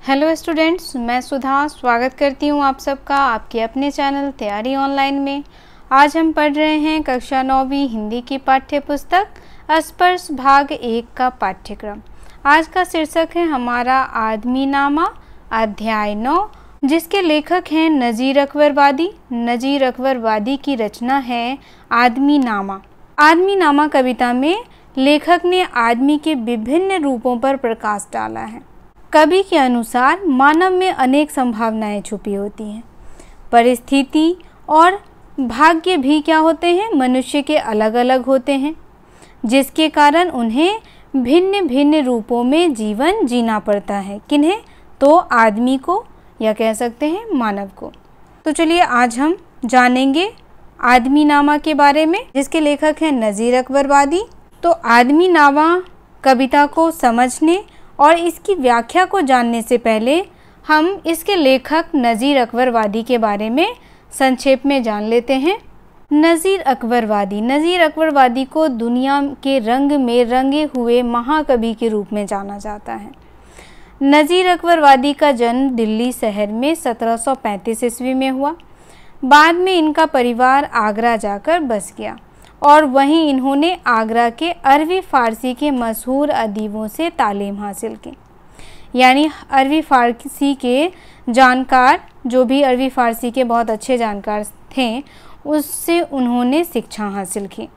Hello students, मैं सुधा स्वागत करती हूँ आप सबका आपके अपने चैनल तैयारी ऑनलाइन में। आज हम पढ़ रहे हैं कक्षा 9वीं हिंदी की पाठ्य पुस्तक स्पर्श भाग 1 का पाठ्यक्रम। आज का शीर्षक है हमारा आदमी नामा अध्याय 9, जिसके लेखक हैं नज़ीर अकबर वादी। नज़ीर अकबर वादी की रचना है आदमी नामा। आदमी नामा कविता में लेखक ने आदमी के विभिन्न रूपों पर प्रकाश डाला है। कवि के अनुसार मानव में अनेक संभावनाएं छुपी होती हैं। परिस्थिति और भाग्य भी क्या होते हैं, मनुष्य के अलग अलग होते हैं, जिसके कारण उन्हें भिन्न भिन्न रूपों में जीवन जीना पड़ता है। किन्हें? तो आदमी को, या कह सकते हैं मानव को। तो चलिए आज हम जानेंगे आदमी नामा के बारे में, जिसके लेखक हैं नज़ीर अकबर वादी। तो आदमी नामा कविता को समझने और इसकी व्याख्या को जानने से पहले हम इसके लेखक नज़ीर अकबर वादी के बारे में संक्षेप में जान लेते हैं। नज़ीर अकबर वादी। नज़ीर अकबर वादी को दुनिया के रंग में रंगे हुए महाकवि के रूप में जाना जाता है। नज़ीर अकबर वादी का जन्म दिल्ली शहर में 1735 ईस्वी में हुआ। बाद में इनका परिवार आगरा जाकर बस गया और वहीं इन्होंने आगरा के अरबी फ़ारसी के मशहूर अदीबों से तालीम हासिल की। यानी अरबी फ़ारसी के जानकार, जो भी अरबी फ़ारसी के बहुत अच्छे जानकार थे, उससे उन्होंने शिक्षा हासिल की।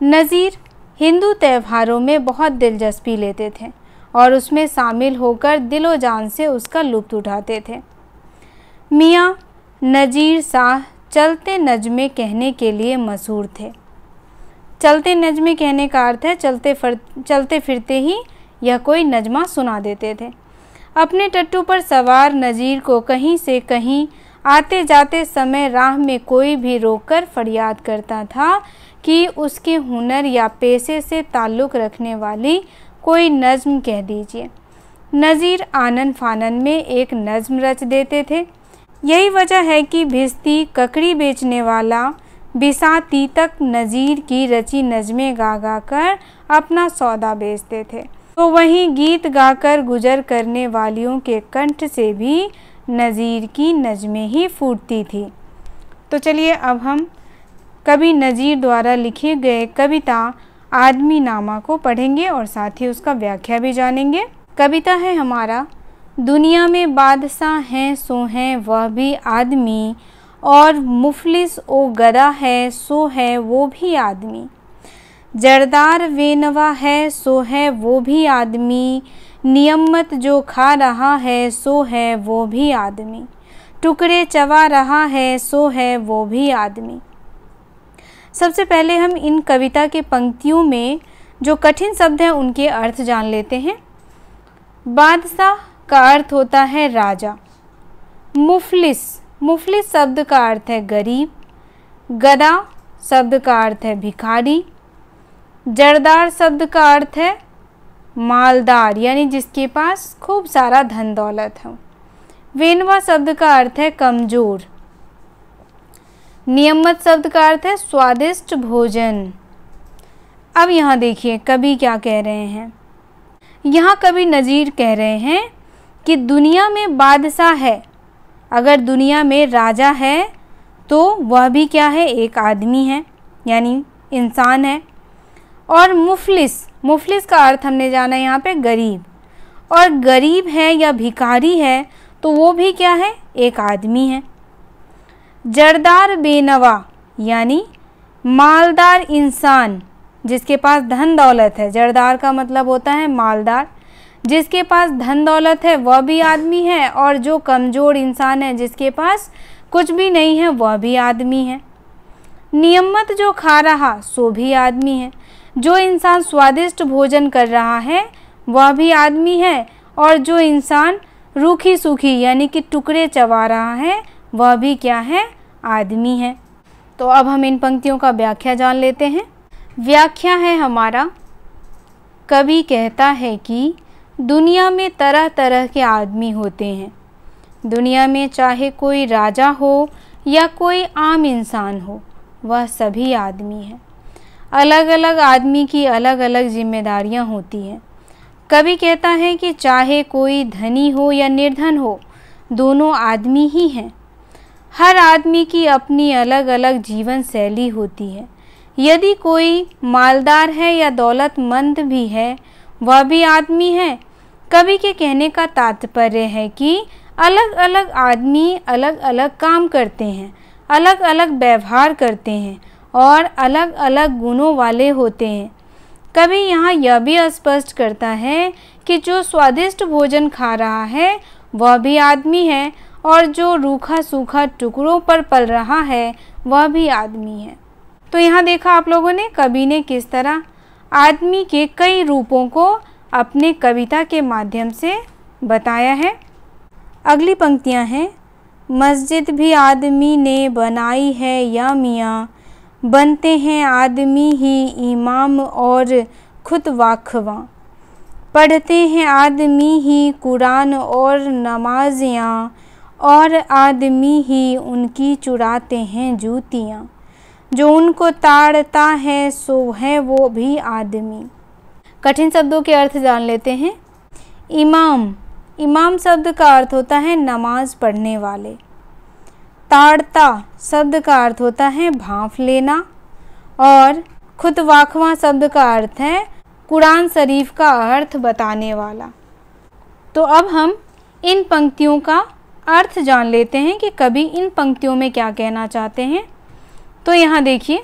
नज़ीर हिंदू त्योहारों में बहुत दिलचस्पी लेते थे और उसमें शामिल होकर दिलो जान से उसका लुत्फ़ उठाते थे। मियाँ नज़ीर शाह चलते नज़्में कहने के लिए मशहूर थे। चलते नज़्में कहने का अर्थ है चलते फिरते ही यह कोई नज़्मा सुना देते थे। अपने टट्टू पर सवार नज़ीर को कहीं से कहीं आते जाते समय राह में कोई भी रोककर फरियाद करता था कि उसके हुनर या पेशे से ताल्लुक़ रखने वाली कोई नज़्म कह दीजिए। नज़ीर आनन फानन में एक नज़्म रच देते थे। यही वजह है कि भिश्ती ककड़ी बेचने वाला बिसाती तक नज़ीर की रची नज़में गा गा कर अपना सौदा बेचते थे। तो वहीं गीत गाकर गुजर करने वालियों के कंठ से भी नज़ीर की नज़में ही फूटती थी। तो चलिए अब हम कवि नज़ीर द्वारा लिखे गए कविता आदमी नामा को पढ़ेंगे और साथ ही उसका व्याख्या भी जानेंगे। कविता है हमारा, दुनिया में बादशाह हैं सो हैं वह भी आदमी, और मुफलिस ओ गदा है सो है वो भी आदमी। जरदार बेनवा है सो है वो भी आदमी, नियमत जो खा रहा है सो है वो भी आदमी, टुकड़े चबा रहा है सो है वो भी आदमी। सबसे पहले हम इन कविता के पंक्तियों में जो कठिन शब्द हैं उनके अर्थ जान लेते हैं। बादशाह का अर्थ होता है राजा। मुफलिस शब्द का अर्थ है गरीब। गदा शब्द का अर्थ है भिखारी। जरदार शब्द का अर्थ है मालदार, यानी जिसके पास खूब सारा धन दौलत हो। वेनवा शब्द का अर्थ है कमजोर। नियमत शब्द का अर्थ है स्वादिष्ट भोजन। अब यहाँ देखिए कवि क्या कह रहे हैं। यहाँ कवि नज़ीर कह रहे हैं कि दुनिया में बादशाह है, अगर दुनिया में राजा है तो वह भी क्या है, एक आदमी है, यानी इंसान है। और मुफलिस का अर्थ हमने जाना यहाँ पे गरीब, और गरीब है या भिखारी है तो वो भी क्या है, एक आदमी है। जरदार बेनवा यानी मालदार इंसान, जिसके पास धन दौलत है। जरदार का मतलब होता है मालदार, जिसके पास धन दौलत है वह भी आदमी है, और जो कमज़ोर इंसान है जिसके पास कुछ भी नहीं है वह भी आदमी है। नियमत जो खा रहा सो भी आदमी है, जो इंसान स्वादिष्ट भोजन कर रहा है वह भी आदमी है, और जो इंसान रूखी सूखी यानी कि टुकड़े चबा रहा है वह भी क्या है, आदमी है। तो अब हम इन पंक्तियों का व्याख्या जान लेते हैं। व्याख्या है हमारा, कवि कहता है कि दुनिया में तरह तरह के आदमी होते हैं। दुनिया में चाहे कोई राजा हो या कोई आम इंसान हो, वह सभी आदमी हैं। अलग अलग आदमी की अलग अलग जिम्मेदारियां होती हैं। कवि कहता है कि चाहे कोई धनी हो या निर्धन हो, दोनों आदमी ही हैं। हर आदमी की अपनी अलग अलग जीवन शैली होती है। यदि कोई मालदार है या दौलतमंद भी है, वह भी आदमी है। कवि के कहने का तात्पर्य है कि अलग अलग आदमी अलग अलग काम करते हैं, अलग अलग व्यवहार करते हैं और अलग अलग गुणों वाले होते हैं। कवि यहाँ यह भी स्पष्ट करता है कि जो स्वादिष्ट भोजन खा रहा है वह भी आदमी है और जो रूखा सूखा टुकड़ों पर पल रहा है वह भी आदमी है। तो यहाँ देखा आप लोगों ने कवि ने किस तरह आदमी के कई रूपों को अपने कविता के माध्यम से बताया है। अगली पंक्तियाँ हैं, मस्जिद भी आदमी ने बनाई है या मियाँ, बनते हैं आदमी ही इमाम और खुतवाखवा, पढ़ते हैं आदमी ही कुरान और नमाजियाँ, और आदमी ही उनकी चुराते हैं जूतियाँ, जो उनको ताड़ता है सो है वो भी आदमी। कठिन शब्दों के अर्थ जान लेते हैं। इमाम, इमाम शब्द का अर्थ होता है नमाज पढ़ने वाले। ताड़ता शब्द का अर्थ होता है भांफ लेना। और खुतवाखवा शब्द का अर्थ है कुरान शरीफ का अर्थ बताने वाला। तो अब हम इन पंक्तियों का अर्थ जान लेते हैं कि कवि इन पंक्तियों में क्या कहना चाहते हैं। तो यहाँ देखिए,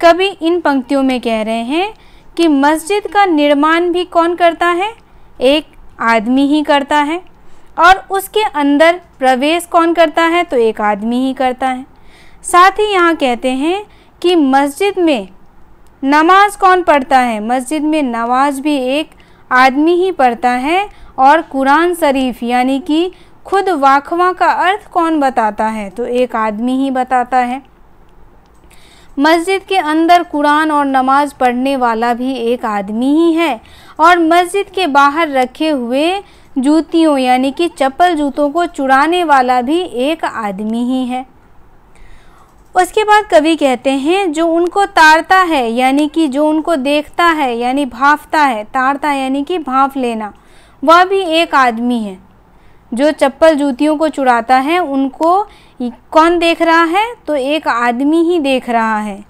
कवि इन पंक्तियों में कह रहे हैं कि मस्जिद का निर्माण भी कौन करता है? एक आदमी ही करता है। और उसके अंदर प्रवेश कौन करता है? तो एक आदमी ही करता है। साथ ही यहाँ कहते हैं कि मस्जिद में नमाज कौन पढ़ता है? मस्जिद में नमाज भी एक आदमी ही पढ़ता है। और कुरान शरीफ यानी कि खुद वाखवा का अर्थ कौन बताता है? तो एक आदमी ही बताता है। मस्जिद के अंदर कुरान और नमाज पढ़ने वाला भी एक आदमी ही है। और मस्जिद के बाहर रखे हुए जूतियों यानी कि चप्पल जूतों को चुराने वाला भी एक आदमी ही है। उसके बाद कवि कहते हैं जो उनको ताड़ता है यानी कि जो उनको देखता है यानी भांफता है, ताड़ता यानी कि भांफ लेना, वह भी एक आदमी है। जो चप्पल जूतियों को चुराता है उनको कौन देख रहा है? तो एक आदमी ही देख रहा है,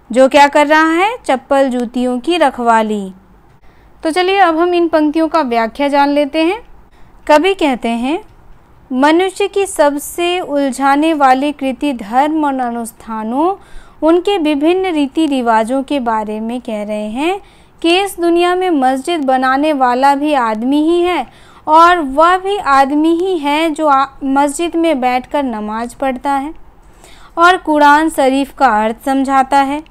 जो क्या कर रहा है? चप्पल जूतियों की रखवाली। तो चलिए अब हम इन पंक्तियों का व्याख्या जान लेते हैं। कवि कहते हैं मनुष्य की सबसे उलझाने वाली कृति धर्म और अनुष्ठानों, उनके विभिन्न रीति रिवाजों के बारे में कह रहे हैं कि इस दुनिया में मस्जिद बनाने वाला भी आदमी ही है और वह भी आदमी ही है जो मस्जिद में बैठकर नमाज पढ़ता है और कुरान शरीफ का अर्थ समझाता है।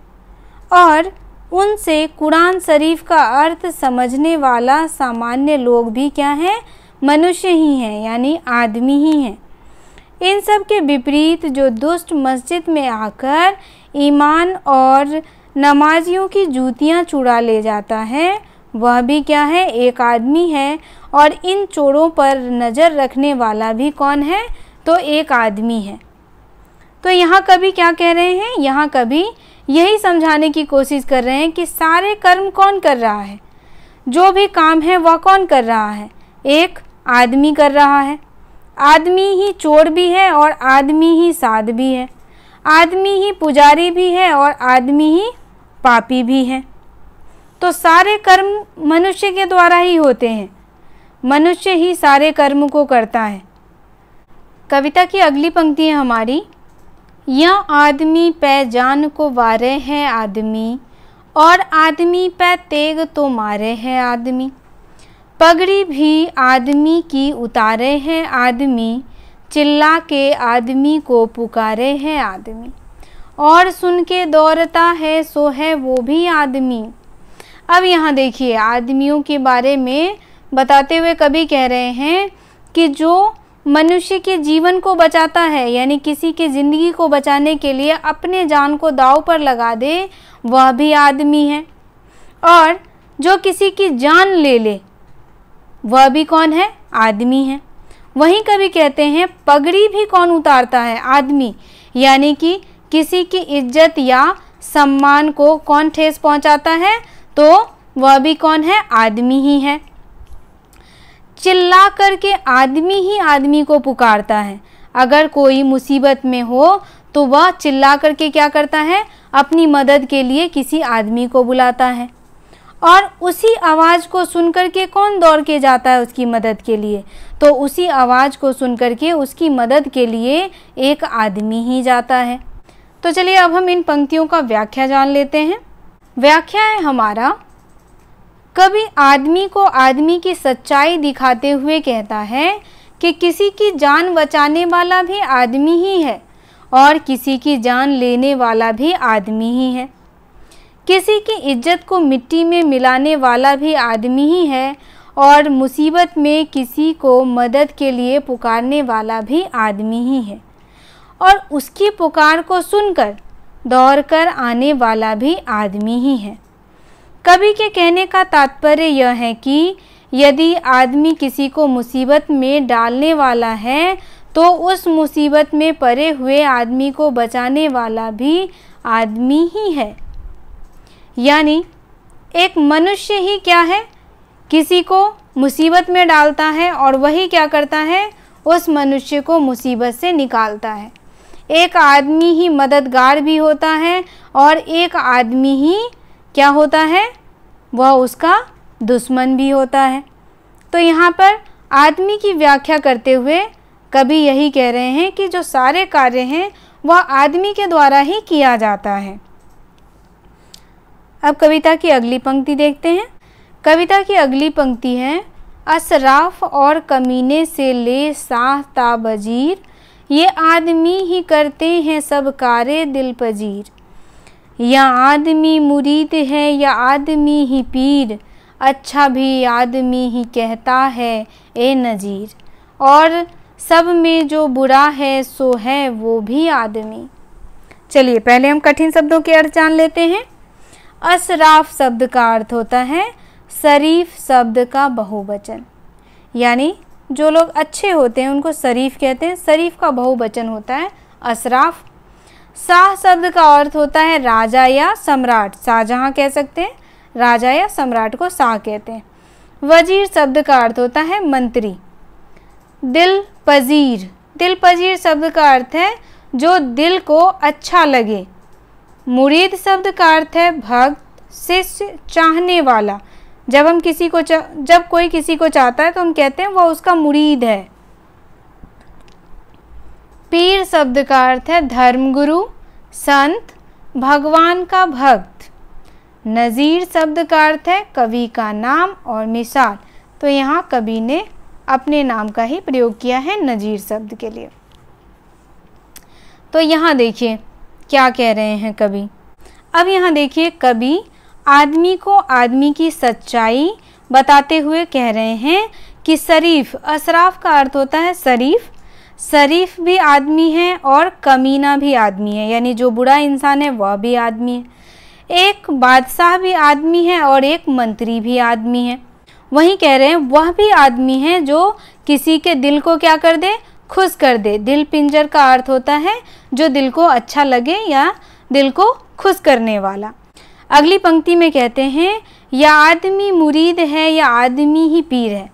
और उनसे कुरान शरीफ का अर्थ समझने वाला सामान्य लोग भी क्या हैं? मनुष्य ही हैं यानी आदमी ही हैं। इन सब के विपरीत जो दुष्ट मस्जिद में आकर ईमान और नमाजियों की जूतियां चुरा ले जाता है, वह भी क्या है? एक आदमी है। और इन चोरों पर नज़र रखने वाला भी कौन है? तो एक आदमी है। तो यहाँ कवि क्या कह रहे हैं? यहाँ कवि यही समझाने की कोशिश कर रहे हैं कि सारे कर्म कौन कर रहा है? जो भी काम है वह कौन कर रहा है? एक आदमी कर रहा है। आदमी ही चोर भी है और आदमी ही साध भी है। आदमी ही पुजारी भी है और आदमी ही पापी भी है। तो सारे कर्म मनुष्य के द्वारा ही होते हैं। मनुष्य ही सारे कर्म को करता है। कविता की अगली पंक्ति है हमारी, या आदमी पे जान को वारे है आदमी, और आदमी पे तेग तो मारे है आदमी। पगड़ी भी आदमी की उतारे है आदमी, चिल्ला के आदमी को पुकारे है आदमी। और सुन के दौड़ता है सो है वो भी आदमी। अब यहाँ देखिए आदमियों के बारे में बताते हुए कवि कह रहे हैं कि जो मनुष्य के जीवन को बचाता है यानी किसी की ज़िंदगी को बचाने के लिए अपने जान को दांव पर लगा दे, वह भी आदमी है। और जो किसी की जान ले ले, वह भी कौन है? आदमी है। वहीं कवि कहते हैं पगड़ी भी कौन उतारता है? आदमी। यानी कि किसी की इज्जत या सम्मान को कौन ठेस पहुंचाता है? तो वह भी कौन है? आदमी ही है। चिल्ला करके आदमी ही आदमी को पुकारता है। अगर कोई मुसीबत में हो तो वह चिल्ला करके क्या करता है, अपनी मदद के लिए किसी आदमी को बुलाता है, और उसी आवाज़ को सुन करके कौन दौड़ के जाता है उसकी मदद के लिए, तो उसी आवाज़ को सुन करके उसकी मदद के लिए एक आदमी ही जाता है। तो चलिए अब हम इन पंक्तियों का व्याख्या जान लेते हैं। व्याख्या है हमारा, कवि आदमी को आदमी की सच्चाई दिखाते हुए कहता है कि किसी की जान बचाने वाला भी आदमी ही है और किसी की जान लेने वाला भी आदमी ही है। किसी की इज्जत को मिट्टी में मिलाने वाला भी आदमी ही है और मुसीबत में किसी को मदद के लिए पुकारने वाला भी आदमी ही है और उसकी पुकार को सुनकर दौड़कर आने वाला भी आदमी ही है। कवि के कहने का तात्पर्य यह है कि यदि आदमी किसी को मुसीबत में डालने वाला है तो उस मुसीबत में पड़े हुए आदमी को बचाने वाला भी आदमी ही है। यानी एक मनुष्य ही क्या है, किसी को मुसीबत में डालता है और वही क्या करता है, उस मनुष्य को मुसीबत से निकालता है। एक आदमी ही मददगार भी होता है और एक आदमी ही क्या होता है, वह उसका दुश्मन भी होता है। तो यहाँ पर आदमी की व्याख्या करते हुए कवि यही कह रहे हैं कि जो सारे कार्य हैं वह आदमी के द्वारा ही किया जाता है। अब कविता की अगली पंक्ति देखते हैं। कविता की अगली पंक्ति है, असराफ और कमीने से ले शाह ता वजीर, ये आदमी ही करते हैं सब कारे दिल पजीर। या आदमी मुरीद है या आदमी ही पीर, अच्छा भी आदमी ही कहता है ए नजीर। और सब में जो बुरा है सो है वो भी आदमी। चलिए पहले हम कठिन शब्दों के अर्थ जान लेते हैं। असराफ शब्द का अर्थ होता है शरीफ शब्द का बहुवचन, यानी जो लोग अच्छे होते हैं उनको शरीफ कहते हैं। शरीफ का बहुवचन होता है असराफ। शाह शब्द का अर्थ होता है राजा या सम्राट, शाहजहां कह सकते हैं, राजा या सम्राट को शाह कहते हैं। वजीर शब्द का अर्थ होता है मंत्री। दिल पजीर, दिल पजीर शब्द का अर्थ है जो दिल को अच्छा लगे। मुरीद शब्द का अर्थ है भक्त, शिष्य, चाहने वाला। जब कोई किसी को चाहता है तो हम कहते हैं वह उसका मुरीद है। पीर शब्द का अर्थ है धर्मगुरु, संत, भगवान का भक्त। नज़ीर शब्द का अर्थ है कवि का नाम और मिसाल। तो यहाँ कवि ने अपने नाम का ही प्रयोग किया है नज़ीर शब्द के लिए। तो यहाँ देखिए क्या कह रहे हैं कवि। अब यहाँ देखिए कवि आदमी को आदमी की सच्चाई बताते हुए कह रहे हैं कि शरीफ, असराफ का अर्थ होता है शरीफ, शरीफ भी आदमी है और कमीना भी आदमी है, यानी जो बुरा इंसान है वह भी आदमी है। एक बादशाह भी आदमी है और एक मंत्री भी आदमी है। वहीं कह रहे हैं वह भी आदमी है जो किसी के दिल को क्या कर दे, खुश कर दे। दिल पिंजर का अर्थ होता है जो दिल को अच्छा लगे या दिल को खुश करने वाला। अगली पंक्ति में कहते हैं या आदमी मुरीद है या आदमी ही पीर है।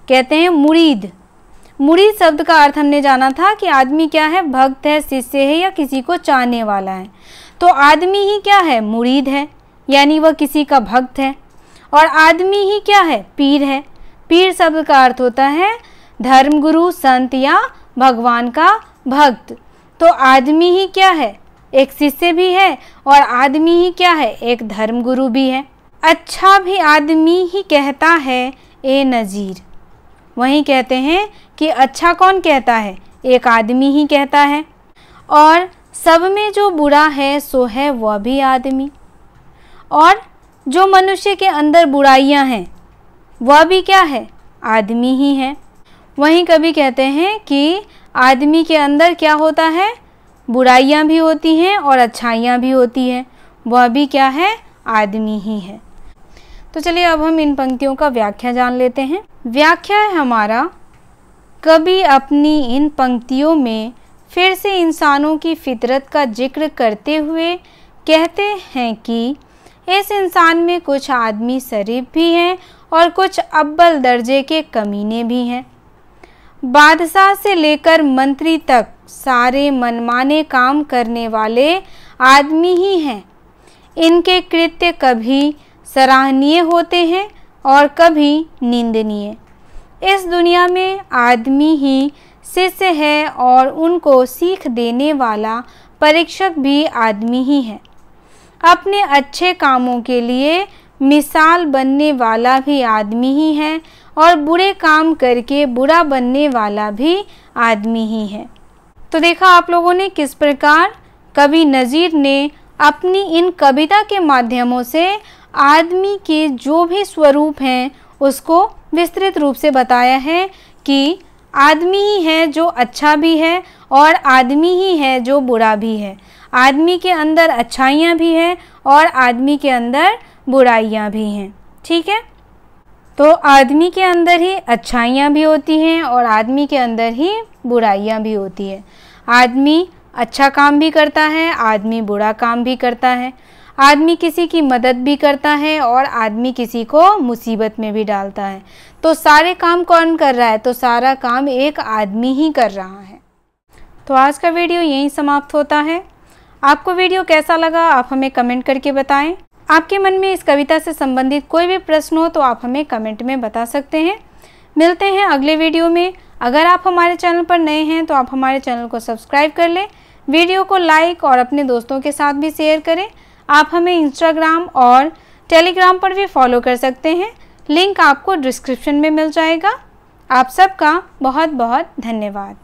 कहते हैं मुरीद, मुरीद शब्द का अर्थ हमने जाना था कि आदमी क्या है, भक्त है, शिष्य है या किसी को चाहने वाला है। तो आदमी ही क्या है, मुरीद है, यानी वह किसी का भक्त है। और आदमी ही क्या है, पीर है। पीर शब्द का अर्थ होता है धर्मगुरु, संत या भगवान का भक्त। तो आदमी ही क्या है, एक शिष्य भी है और आदमी ही क्या है, एक धर्मगुरु भी है। अच्छा भी आदमी ही कहता है ए नज़ीर। वहीं कहते हैं कि अच्छा कौन कहता है, एक आदमी ही कहता है। और सब में जो बुरा है सो है वह भी आदमी। और जो मनुष्य के अंदर बुराइयां हैं वह भी क्या है, आदमी ही है। वहीं कभी कहते हैं कि आदमी के अंदर क्या होता है, बुराइयां भी होती हैं और अच्छाइयां भी होती हैं, वह भी क्या है, आदमी ही है। तो चलिए अब हम इन पंक्तियों का व्याख्या जान लेते हैं। व्याख्या है हमारा, कवि अपनी इन पंक्तियों में फिर से इंसानों की फितरत का जिक्र करते हुए कहते हैं कि इस इंसान में कुछ आदमी शरीफ भी हैं और कुछ अव्वल दर्जे के कमीने भी हैं। बादशाह से लेकर मंत्री तक सारे मनमाने काम करने वाले आदमी ही हैं। इनके कृत्य कभी सराहनीय होते हैं और कभी निंदनीय। इस दुनिया में आदमी ही शिष्य है और उनको सीख देने वाला परीक्षक भी आदमी ही है। अपने अच्छे कामों के लिए मिसाल बनने वाला भी आदमी ही है और बुरे काम करके बुरा बनने वाला भी आदमी ही है। तो देखा आप लोगों ने किस प्रकार कवि नज़ीर ने अपनी इन कविता के माध्यमों से आदमी के जो भी स्वरूप हैं उसको विस्तृत रूप से बताया है कि आदमी ही है जो अच्छा भी है और आदमी ही है जो बुरा भी है। आदमी के अंदर अच्छाइयाँ भी हैं और आदमी के अंदर बुराइयाँ भी हैं। ठीक है, तो आदमी के अंदर ही अच्छाइयाँ भी होती हैं और आदमी के अंदर ही बुराइयाँ भी होती है। आदमी अच्छा काम भी करता है, आदमी बुरा काम भी करता है। आदमी किसी की मदद भी करता है और आदमी किसी को मुसीबत में भी डालता है। तो सारे काम कौन कर रहा है? तो सारा काम एक आदमी ही कर रहा है। तो आज का वीडियो यहीं समाप्त होता है। आपको वीडियो कैसा लगा आप हमें कमेंट करके बताएं। आपके मन में इस कविता से संबंधित कोई भी प्रश्न हो तो आप हमें कमेंट में बता सकते हैं। मिलते हैं अगले वीडियो में। अगर आप हमारे चैनल पर नए हैं तो आप हमारे चैनल को सब्सक्राइब कर लें, वीडियो को लाइक और अपने दोस्तों के साथ भी शेयर करें। आप हमें इंस्टाग्राम और टेलीग्राम पर भी फॉलो कर सकते हैं, लिंक आपको डिस्क्रिप्शन में मिल जाएगा। आप सबका बहुत बहुत धन्यवाद।